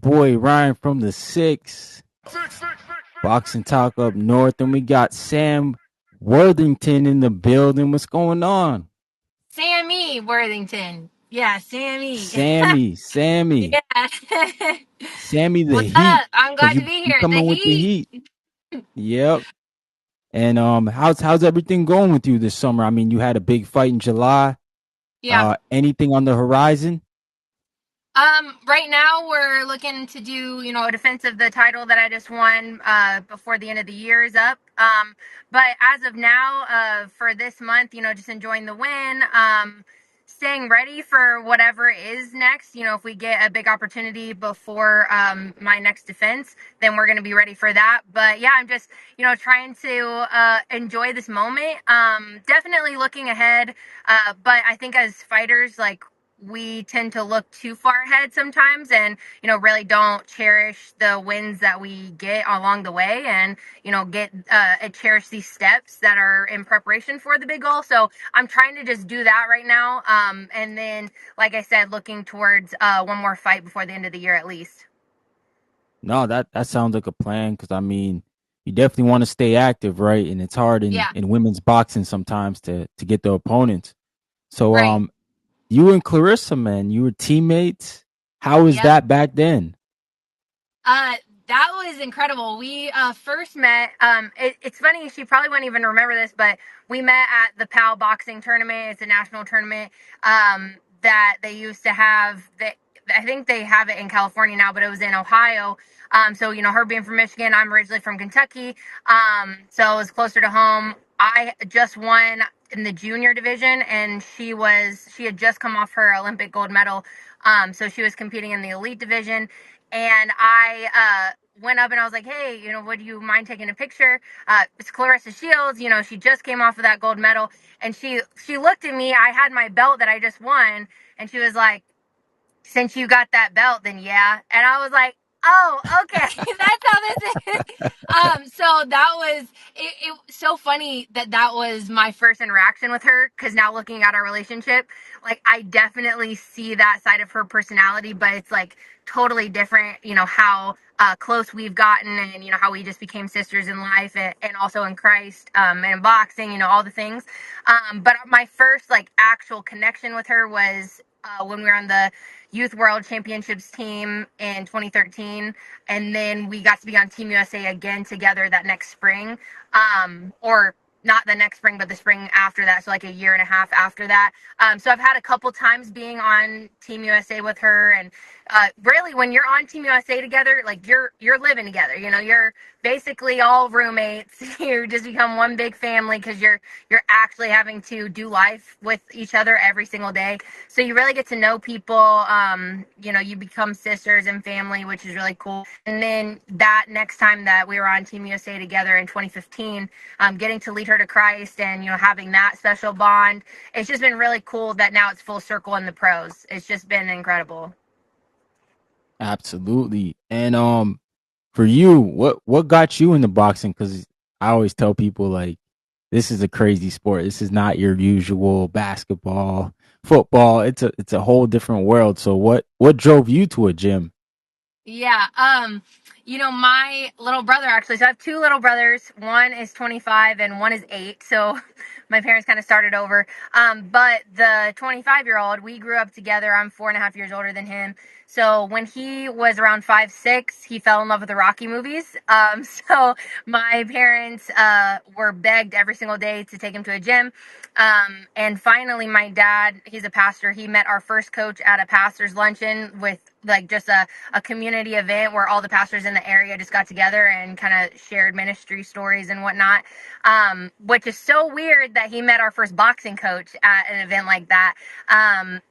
Boy Ryan from the six. Boxing talk up north, and we got Sam Worthington in the building. What's going on? Sammy Worthington. Yeah, Sammy. Sammy, Yeah. Sammy the What's Heat, up? I'm because glad to you be you here. The coming with the Heat. Heat. Yep. And how's everything going with you this summer? I mean, you had a big fight in July. Yeah. Anything on the horizon? Right now we're looking to do, a defense of the title that I just won before the end of the year is up. But as of now, for this month, just enjoying the win. Staying ready for whatever is next. If we get a big opportunity before my next defense, then we're going to be ready for that. But yeah, I'm just, trying to enjoy this moment. Definitely looking ahead. But I think as fighters, like, we tend to look too far ahead sometimes and really don't cherish the wins that we get along the way and get cherish these steps that are in preparation for the big goal. So I'm trying to just do that right now, and then like I said, looking towards one more fight before the end of the year at least. No, that sounds like a plan. Because I mean, you definitely want to stay active, right? And it's hard in Yeah. women's boxing sometimes to get the opponents. So Right. you and Clarissa, man, you were teammates. How was Yep. that back then? Uh, that was incredible. We first met. It's funny. She probably wouldn't even remember this, but we met at the PAL boxing tournament. It's a national tournament that they used to have. That I think they have it in California now, but it was in Ohio. So her being from Michigan, I'm originally from Kentucky. So it was closer to home. I just won in the junior division, and she had just come off her Olympic gold medal. So she was competing in the elite division, and I went up and I was like, hey, would you mind taking a picture? It's Clarissa Shields. She just came off of that gold medal, and she looked at me. I had my belt that I just won, and she was like, since you got that belt, then yeah. And I was like, oh, okay, that's how this is. So that was it. So funny that was my first interaction with her, because now looking at our relationship, like, I definitely see that side of her personality, but it's like totally different. How close we've gotten, and how we just became sisters in life, and also in Christ, and in boxing, all the things. But my first like actual connection with her was when we were on the Youth World Championships team in 2013, and then we got to be on Team USA again together that next spring, or not the next spring, but the spring after that, so like a year and a half after that. So I've had a couple times being on Team USA with her, and really, when you're on Team USA together, like, you're living together. You're basically all roommates. You just become one big family, because you're actually having to do life with each other every single day. So you really get to know people. You become sisters and family, which is really cool. And then that next time that we were on Team USA together in 2015, getting to lead her to Christ, and having that special bond, it's just been really cool that now it's full circle in the pros. It's just been incredible. Absolutely. And for you, what got you into boxing? Because I always tell people, like, this is a crazy sport. This is not your usual basketball, football. It's a whole different world. So what drove you to a gym? Yeah. My little brother, actually. So I have two little brothers. One is 25 and one is 8. So my parents kind of started over. But the 25-year-old, we grew up together. I'm 4.5 years older than him. So when he was around 5, 6, he fell in love with the Rocky movies. So my parents were begged every single day to take him to a gym. And finally, my dad, he's a pastor. He met our first coach at a pastor's luncheon, with like just a community event where all the pastors in the area just got together and kind of shared ministry stories and whatnot. Which is so weird that he met our first boxing coach at an event like that.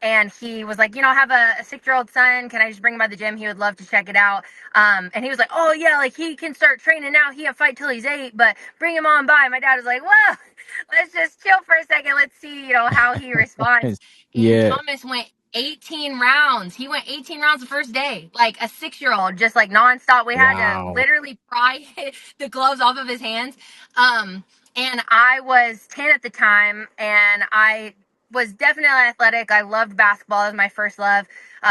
And he was like, I have a 6-year-old son. Can I just bring him by the gym? He would love to check it out. And he was like, oh yeah, like, he can start training now. He can't fight till he's 8, but bring him on by. My dad was like, whoa, let's just chill for a second. Let's see, how he responds. And Yeah. Thomas went 18 rounds. He went 18 rounds the first day, like a 6-year-old, just like nonstop. We had to Wow. literally pry the gloves off of his hands. And I was 10 at the time, and I was definitely athletic. I loved basketball. It was my first love.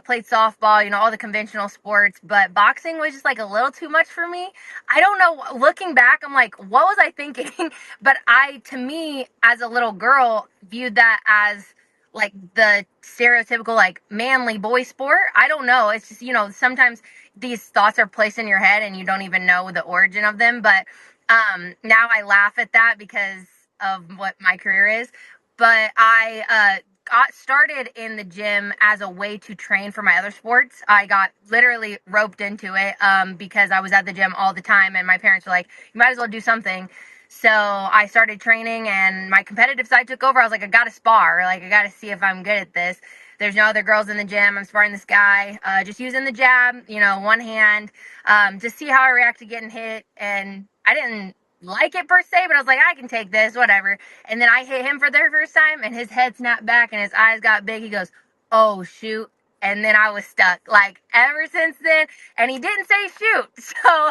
Played softball, all the conventional sports, but boxing was just like a little too much for me. I don't know. Looking back, I'm like, what was I thinking? But to me, as a little girl, viewed that as like the stereotypical like manly boy sport. I don't know. It's just, sometimes these thoughts are placed in your head and you don't even know the origin of them. But now I laugh at that because of what my career is. But I got started in the gym as a way to train for my other sports. I got literally roped into it because I was at the gym all the time, and my parents were like, "You might as well do something." So I started training, and my competitive side took over. I was like, I gotta spar. Like, I gotta see if I'm good at this. There's no other girls in the gym. I'm sparring this guy, just using the jab, one hand, to see how I react to getting hit. And I didn't like it per se, but I was like, I can take this, whatever. And then I hit him for the first time, and his head snapped back, and his eyes got big. He goes, "Oh, shoot." And then I was stuck. Like, ever since then, and he didn't say shoot. So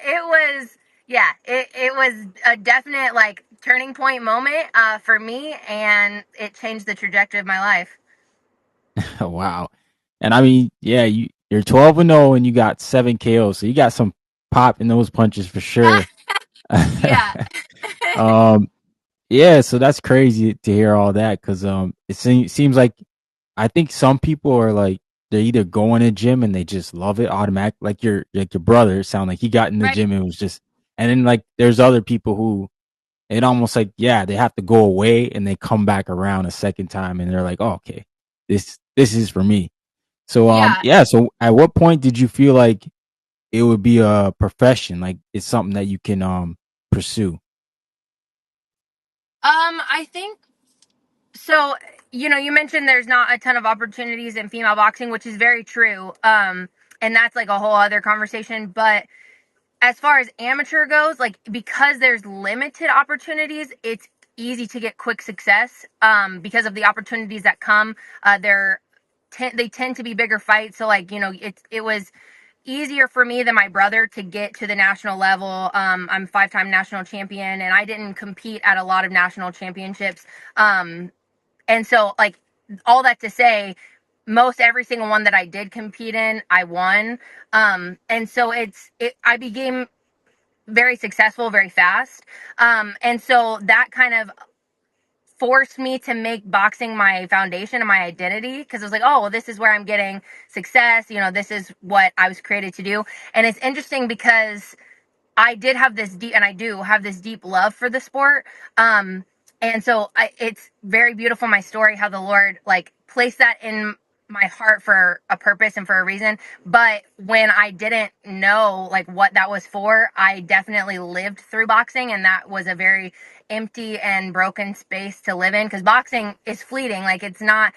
it was, yeah, it was a definite like turning point moment for me, and it changed the trajectory of my life. Wow. And I mean, yeah, you're 12-0 and you got 7 KOs. So you got some pop in those punches for sure. Yeah. um yeah, so that's crazy to hear all that cuz seems like I think some people are like they either go in a gym and they just love it automatic like your brother it sound like he got in the Right. gym and was just and then like there's other people who it almost like yeah, they have to go away and they come back around a second time and they're like, "Oh, okay. This is for me." So Yeah. yeah, so at what point did you feel like it would be a profession, like it's something that you can pursue? I think so. You mentioned there's not a ton of opportunities in female boxing, which is very true. And that's like a whole other conversation. But as far as amateur goes, like because there's limited opportunities, it's easy to get quick success because of the opportunities that come. They tend to be bigger fights, so like it was easier for me than my brother to get to the national level. I'm 5-time national champion, and I didn't compete at a lot of national championships. And so, like, all that to say, most every single one that I did compete in, I won. And so I became very successful very fast. And so that kind of forced me to make boxing my foundation and my identity because it was like, oh, well, this is where I'm getting success. This is what I was created to do. And it's interesting because I did have this deep, and I do have this deep love for the sport. And so it's very beautiful, my story, how the Lord like placed that in my heart for a purpose and for a reason. But when I didn't know like what that was for, I definitely lived through boxing, and that was a very empty and broken space to live in because boxing is fleeting. Like it's not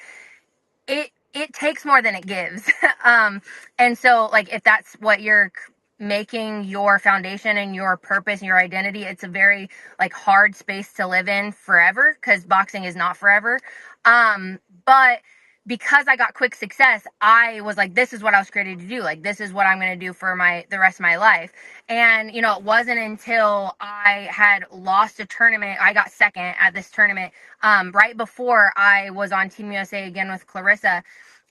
it takes more than it gives. And so like if that's what you're making your foundation and your purpose and your identity, it's a very like hard space to live in forever because boxing is not forever. But because I got quick success, I was like, this is what I was created to do. Like, this is what I'm going to do for the rest of my life. And, it wasn't until I had lost a tournament, I got second at this tournament, right before I was on Team USA again with Clarissa,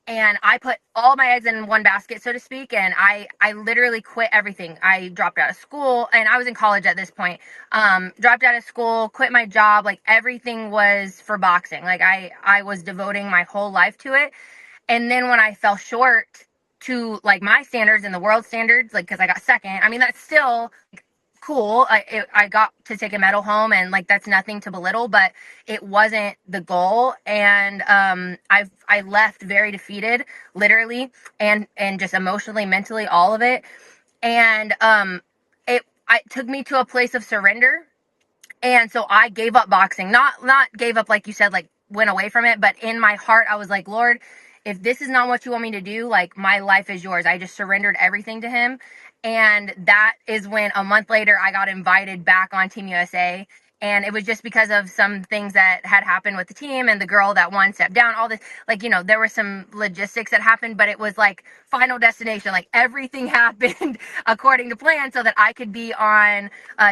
and I put all my eggs in one basket, so to speak. And I literally quit everything. I dropped out of school, and I was in college at this point. Dropped out of school, quit my job. Like everything was for boxing. Like I was devoting my whole life to it. And then when I fell short to like my standards and the world standards, like because I got second, I mean that's still cool. I got to take a medal home, and like that's nothing to belittle, but it wasn't the goal. And I left very defeated, literally, and just emotionally, mentally, all of it. And it took me to a place of surrender, and so I gave up boxing. Not gave up like you said, like went away from it, but in my heart I was like, Lord, if this is not what you want me to do, like my life is yours. I just surrendered everything to him. And that is when a month later I got invited back on Team USA. And it was just because of some things that had happened with the team and the girl that won stepped down, all this, like, there were some logistics that happened, but it was like final destination. Like everything happened according to plan so that I could be on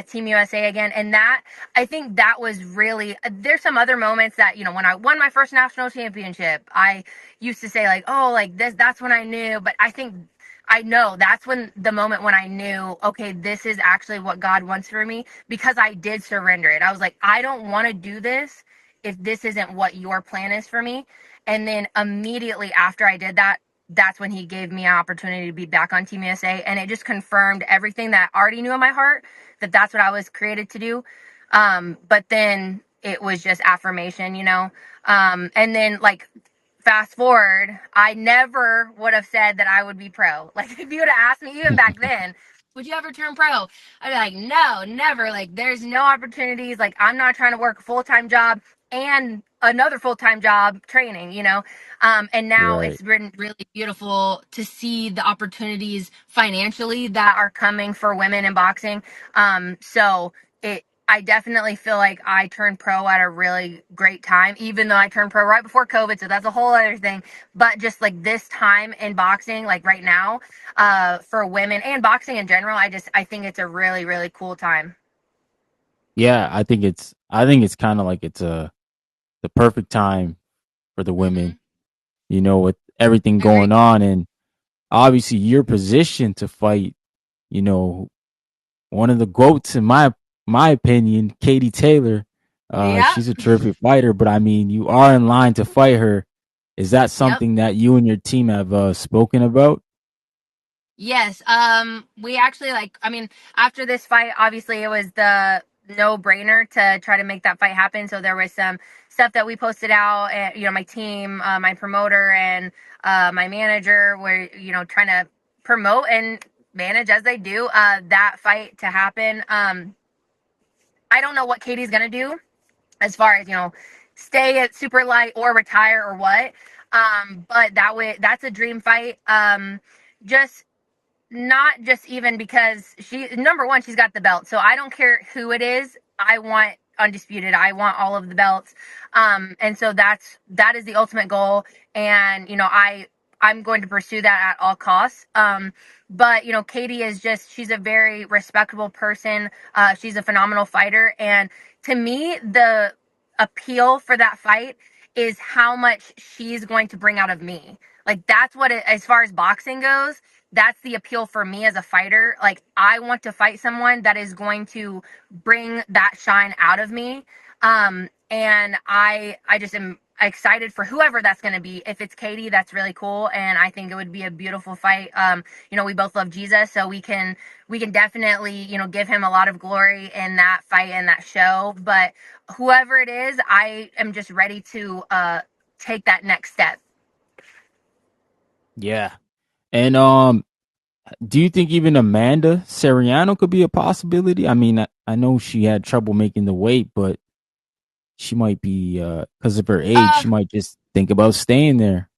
Team USA again. And that, I think that was really, there's some other moments that, when I won my first national championship, I used to say like, oh, like this, that's when I knew. But I know that's when the moment when I knew, okay, this is actually what God wants for me, because I did surrender it. I was like, I don't want to do this if this isn't what your plan is for me. And then immediately after I did that, that's when he gave me an opportunity to be back on Team USA. And it just confirmed everything that I already knew in my heart, that that's what I was created to do. But then it was just affirmation. And then like, fast forward, I never would have said that I would be pro. Like, if you would have asked me even back then, would you ever turn pro? I'd be like, no, never. Like, there's no opportunities. Like, I'm not trying to work a full-time job and another full-time job training. And now Right. it's been really beautiful to see the opportunities financially that are coming for women in boxing. So I definitely feel like I turned pro at a really great time, even though I turned pro right before COVID. So that's a whole other thing. But just like this time in boxing, like right now, for women and boxing in general, I think it's a really, really cool time. Yeah, I think it's kind of like it's the perfect time for the Mm-hmm. women, with everything I agree. going on, and obviously you're positioned to fight, you know, one of the goats in my opinion, Katie Taylor. Yeah. She's a terrific fighter, but I mean, you are in line to fight her. Is that Yep. something that you and your team have spoken about? Yes. We actually after this fight, obviously it was the no brainer to try to make that fight happen. So there was some stuff that we posted out, and my team, my promoter, and my manager were trying to promote and manage as they do that fight to happen. I don't know what Katie's gonna do as far as stay at super light or retire or what. But that's a dream fight. Just not just even because she, number one, she's got the belt, so I don't care who it is. I want undisputed. I want all of the belts. And so that is the ultimate goal. And I'm going to pursue that at all costs. But Katie is just, she's a very respectable person. She's a phenomenal fighter, and to me the appeal for that fight is how much she's going to bring out of me. Like, that's what it, as far as boxing goes, that's the appeal for me as a fighter. Like, I want to fight someone that is going to bring that shine out of me. And I just am excited for whoever that's going to be. If it's Katie, that's really cool, and I think it would be a beautiful fight. We both love Jesus, so we can definitely give him a lot of glory in that fight and that show. But whoever it is, I am just ready to take that next step. Yeah. And do you think even Amanda Seriano could be a possibility? I mean, I know she had trouble making the weight, but she might be because of her age, Uh, she might just think about staying there.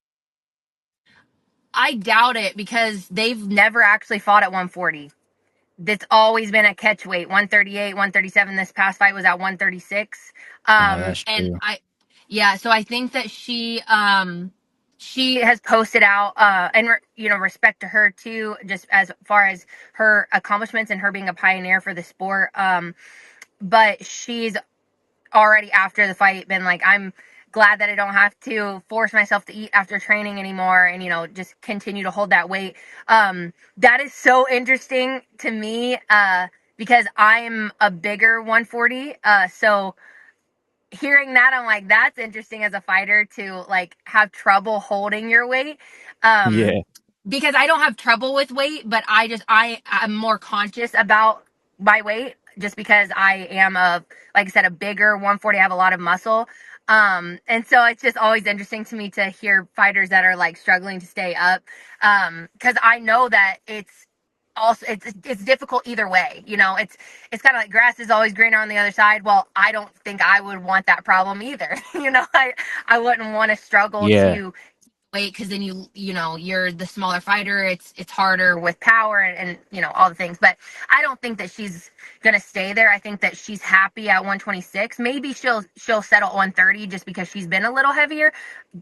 I doubt it, because they've never actually fought at 140. That's always been a catch weight, 138, 137. This past fight was at 136. That's And true. yeah, so I think that she has posted out, and respect to her too, just as far as her accomplishments and her being a pioneer for the sport. But she's already after the fight been like, I'm glad that I don't have to force myself to eat after training anymore, and just continue to hold that weight. That is so interesting to me, because I'm a bigger 140. So hearing that, I'm like, that's interesting as a fighter to like have trouble holding your weight. Um, Yeah. because I don't have trouble with weight, but I'm more conscious about my weight, just because I am like I said, a bigger 140. I have a lot of muscle. And so it's just always interesting to me to hear fighters that are like struggling to stay up. Cause I know that it's difficult either way. It's kind of like grass is always greener on the other side. Well, I don't think I would want that problem either. I wouldn't want to struggle Yeah. to weight, because then you're the smaller fighter. It's harder with power and all the things. But I don't think that she's gonna stay there. I think that she's happy at 126. Maybe she'll settle at 130 just because she's been a little heavier.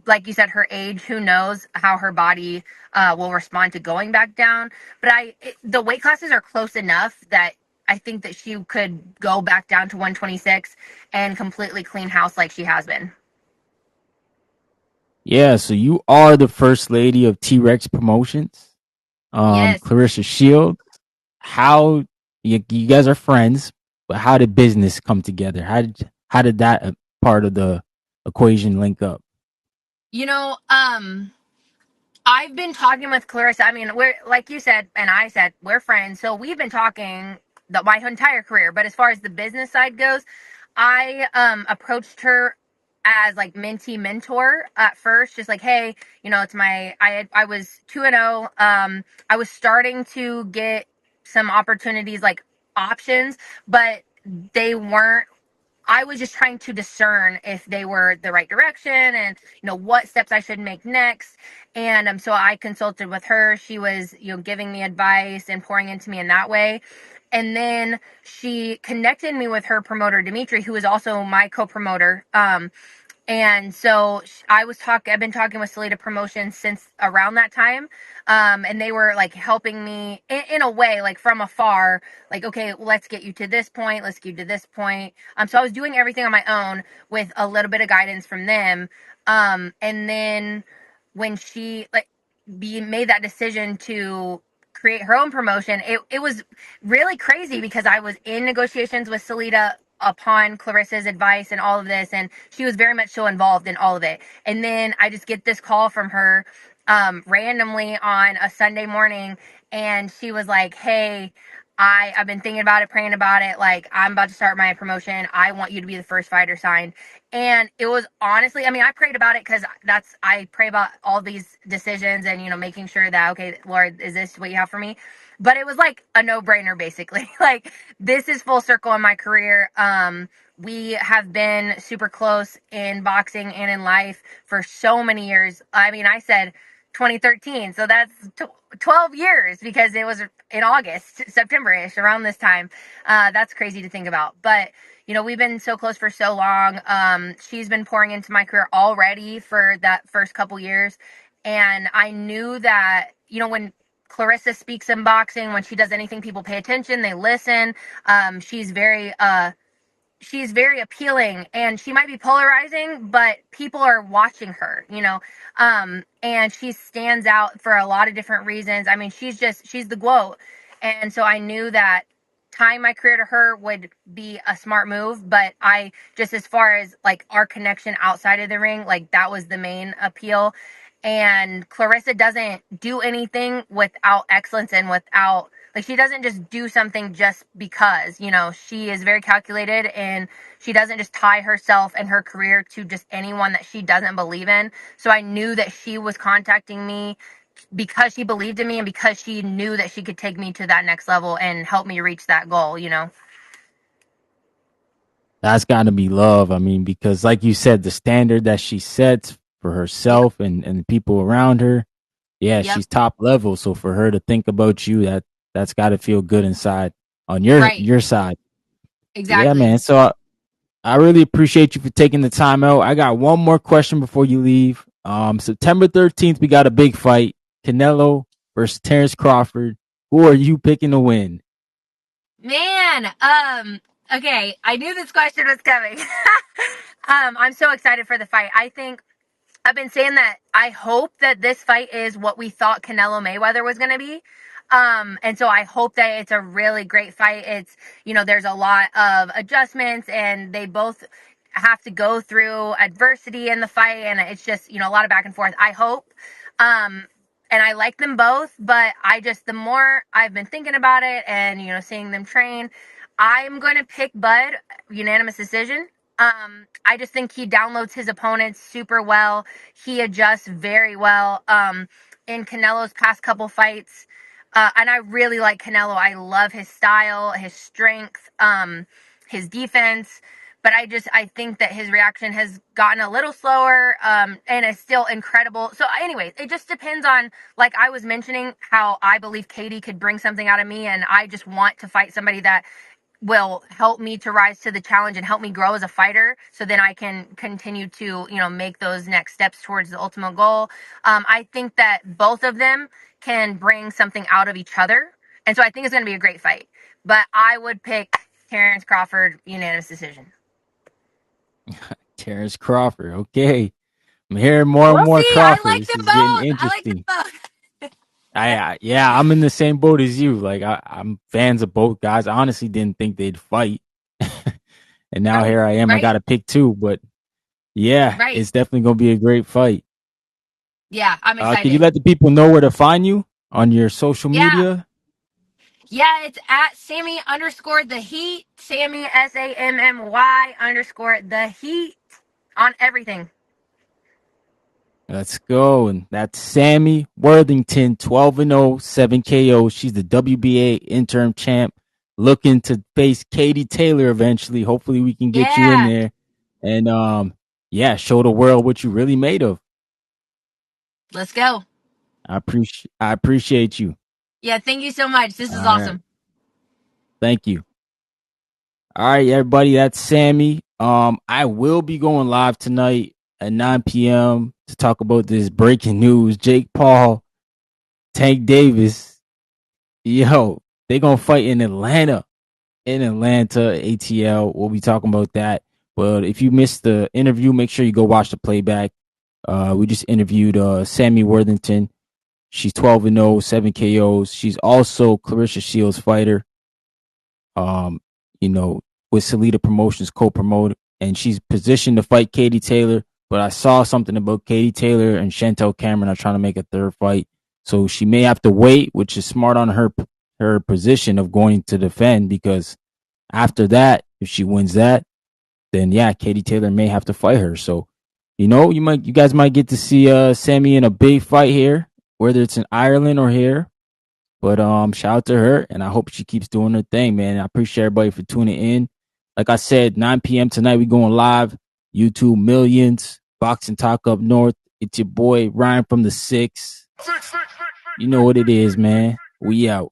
Like you said, her age, who knows how her body will respond to going back down. But the weight classes are close enough that I think that she could go back down to 126 and completely clean house like she has been. Yeah, so you are the first lady of T Rex Promotions, Yes. Clarissa Shields. How you guys are friends, but how did business come together? How did that part of the equation link up? You know, I've been talking with Clarissa. I mean, we're like you said, and I said, we're friends. So we've been talking my entire career. But as far as the business side goes, I approached her as like mentee mentor at first, just like, hey, it's I was 2-0. I was starting to get some opportunities, like options, but they weren't. I was just trying to discern if they were the right direction and what steps I should make next. And so I consulted with her. She was giving me advice and pouring into me in that way. And then she connected me with her promoter Dimitri, who is also my co-promoter. And so I've been talking with Salida Promotions since around that time. And they were like helping me in a way, like from afar, like, okay, let's get you to this point. Let's get you to this point. So I was doing everything on my own with a little bit of guidance from them. And then when she made that decision to create her own promotion, it was really crazy because I was in negotiations with Salida upon Clarissa's advice and all of this, and she was very much so involved in all of it. And then I just get this call from her randomly on a Sunday morning, and she was like, hey, I've been thinking about it, praying about it. Like, I'm about to start my promotion. I want you to be the first fighter signed. And it was honestly, I mean, I prayed about it because I pray about all these decisions and, making sure that, okay, Lord, is this what you have for me? But it was like a no brainer, basically. Like, this is full circle in my career. We have been super close in boxing and in life for so many years. I mean, I said 2013, so that's 12 years because it was in August, September-ish, around this time. That's crazy to think about. But, we've been so close for so long. She's been pouring into my career already for that first couple years. And I knew that, when Clarissa speaks in boxing, when she does anything, people pay attention, they listen. She's very appealing, and she might be polarizing, but people are watching her, and she stands out for a lot of different reasons. I mean, she's the GOAT. And so I knew that tying my career to her would be a smart move, but I just, as far as like our connection outside of the ring, like that was the main appeal. And Clarissa doesn't do anything without excellence and without, like, she doesn't just do something just because, she is very calculated, and she doesn't just tie herself and her career to just anyone that she doesn't believe in. So I knew that she was contacting me because she believed in me and because she knew that she could take me to that next level and help me reach that goal. That's got to be love. I mean, because like you said, the standard that she sets for Yep. herself and people around her, yeah, Yep. she's top level. So for her to think about you, that's got to feel good inside on your Right. your side. Yeah, Exactly. man. So I really appreciate you for taking the time out. I got one more question before you leave. September 13th, we got a big fight. Canelo versus Terrence Crawford. Who are you picking to win? Man, okay, I knew this question was coming. I'm so excited for the fight. I think I've been saying that I hope that this fight is what we thought Canelo Mayweather was going to be. And so I hope that it's a really great fight. It's, there's a lot of adjustments, and they both have to go through adversity in the fight, and it's just, a lot of back and forth. I hope. Um, and I like them both, but the more I've been thinking about it and, seeing them train, I'm going to pick Bud, unanimous decision. I just think he downloads his opponents super well. He adjusts very well. In Canelo's past couple fights, and I really like Canelo. I love his style, his strength, his defense. but I think that his reaction has gotten a little slower, and is still incredible. So anyways, it just depends on, like I was mentioning, how I believe Katie could bring something out of me, and I just want to fight somebody that will help me to rise to the challenge and help me grow as a fighter, so then I can continue to, make those next steps towards the ultimate goal. I think that both of them can bring something out of each other, and so I think it's going to be a great fight, but I would pick Terrence Crawford unanimous decision. Terrence Crawford. Okay. I'm hearing more and We'll more see. I Crawford. like This them is getting both. I like them interesting. both. Yeah, I'm in the same boat as you. Like I'm fans of both guys. I honestly didn't think they'd fight. And now Right, here I am. I right, got to pick two, but yeah, right. it's definitely going to be a great fight. Yeah, I'm Can you excited. let the people know where to find you on your social Yeah, media? yeah. It's at Sammy underscore the Heat. Sammy SAMMY underscore the Heat on everything. Let's go. And that's Sammy Worthington, 12-0, 7 KO. She's the WBA interim champ, looking to face Katie Taylor eventually. Hopefully we can get you in Yeah, there and yeah, show the world what you really made of. let's go. I appreciate you. Yeah, thank you so much. This All is right. awesome. Thank you. All right, everybody, that's Sammy. I will be going live tonight at 9 p.m. to talk about this breaking news. Jake Paul, Tank Davis, yo, they gonna fight in Atlanta. In Atlanta, ATL. We'll be talking about that. But if you missed the interview, make sure you go watch the playback. We just interviewed Sammy Worthington. She's 12-0, 7 KOs. She's also Clarissa Shields' fighter. Um, you know, with Salida Promotions co-promoted, and she's positioned to fight Katie Taylor. But I saw something about Katie Taylor and Chantel Cameron are trying to make a third fight, so she may have to wait, which is smart on her position of going to defend, because after that, if she wins that, then yeah, Katie Taylor may have to fight her. So, you guys might get to see Sammy in a big fight here, whether it's in Ireland or here. But shout out to her, and I hope she keeps doing her thing, man. I appreciate everybody for tuning in. Like I said, 9 p.m. tonight, we going live. YouTube Millions, Boxing Talk Up North. It's your boy Ryan from the Six. You know what it is, man. We out.